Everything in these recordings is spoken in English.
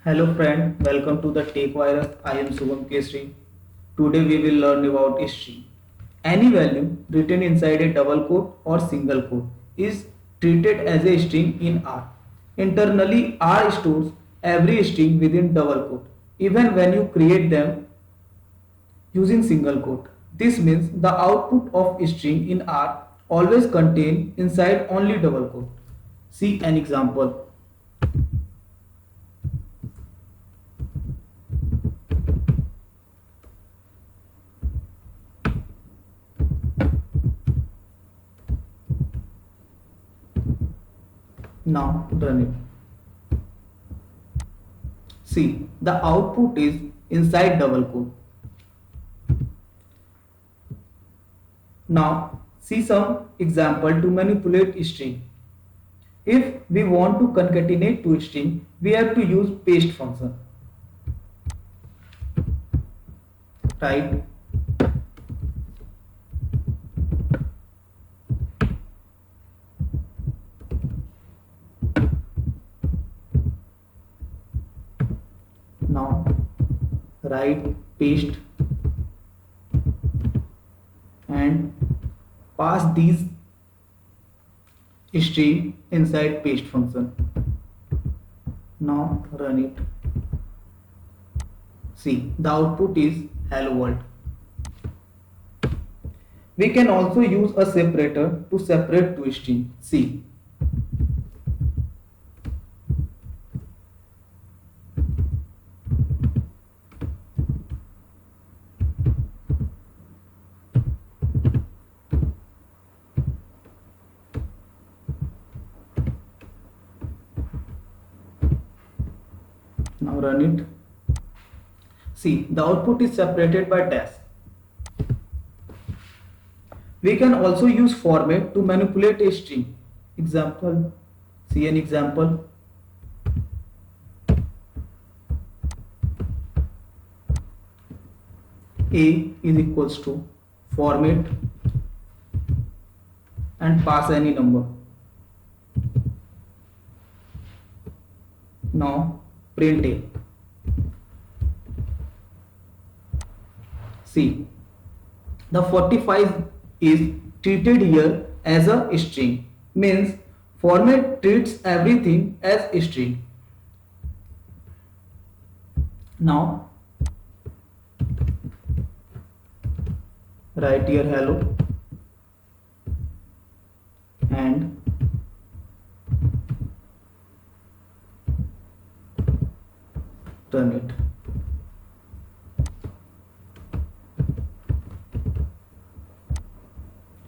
Hello friend, welcome to the Tech Virus. I am Subham Kesri. Today we will learn about string. Any value written inside a double quote or single quote is treated as a string in R. Internally, R stores every string within double quote, even when you create them using single quote. This means the output of string in R always contain inside only double quote. See an example. Now run it. See, the output is inside double quote. Now see some example to manipulate string. If we want to concatenate two string, we have to use paste function. Right? Now write paste and pass these string inside paste function. Now run it. See, the output is hello world. We can also use a separator to separate two strings. See, now run it. See, the output is separated by dash. We can also use format to manipulate a string. Example, see an example. A is equals to format and pass any number. Now print A. See, the 45 is treated here as a string, means format treats everything as a string. Now write here hello and run it.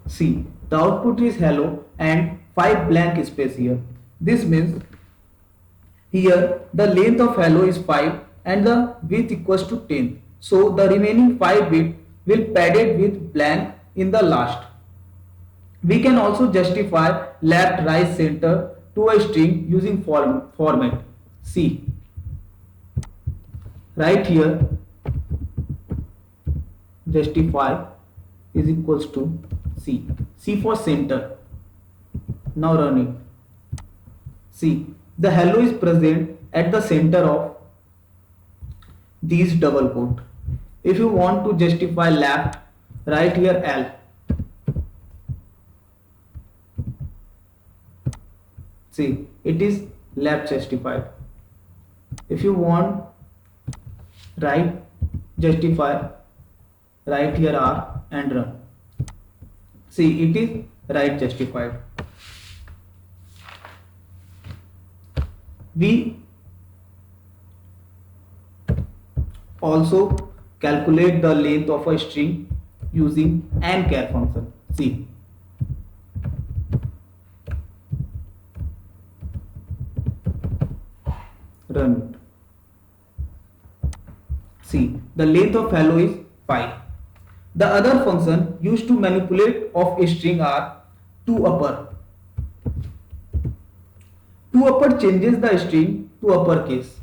See, the output is hello and 5 blank space here. This means here the length of hello is 5 and the width equals to 10. So the remaining 5 bit will padded with blank in the last. We can also justify left, right, center to a string using format. See, right here justify is equals to C. C for center. Now run it. See, the hello is present at the center of these double quote. If you want to justify left, write here L. See, it is left justified. If you want right justify, write here R and run. See, it is right justified. We also calculate the length of a string using ANDCHAR function. See, run it. See, the length of hello is 5. The other function used to manipulate of a string are toUpper. ToUpper changes the string to uppercase.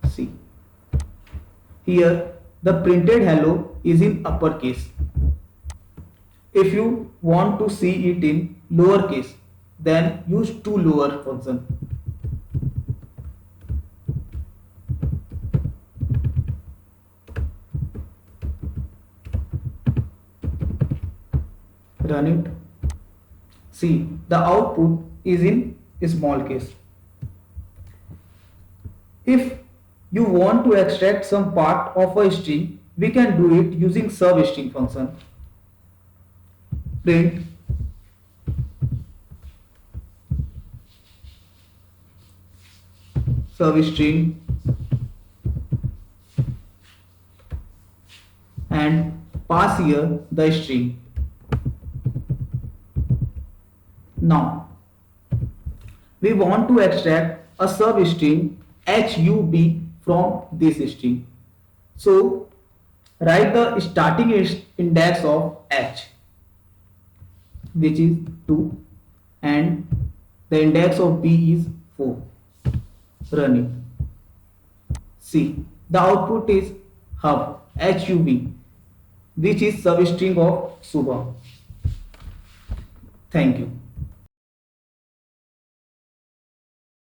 See, here the printed hello is in uppercase. If you want to see it in lowercase, then use to lower function. Run it. See, the output is in small case. If you want to extract some part of a string, we can do it using substring function. Print substring and pass here the string. Now we want to extract a substring HUB from this string. So write the starting index of H, which is 2, and the index of B is 4. Run it. See, the output is hub HUB, which is substring of Subham. Thank you.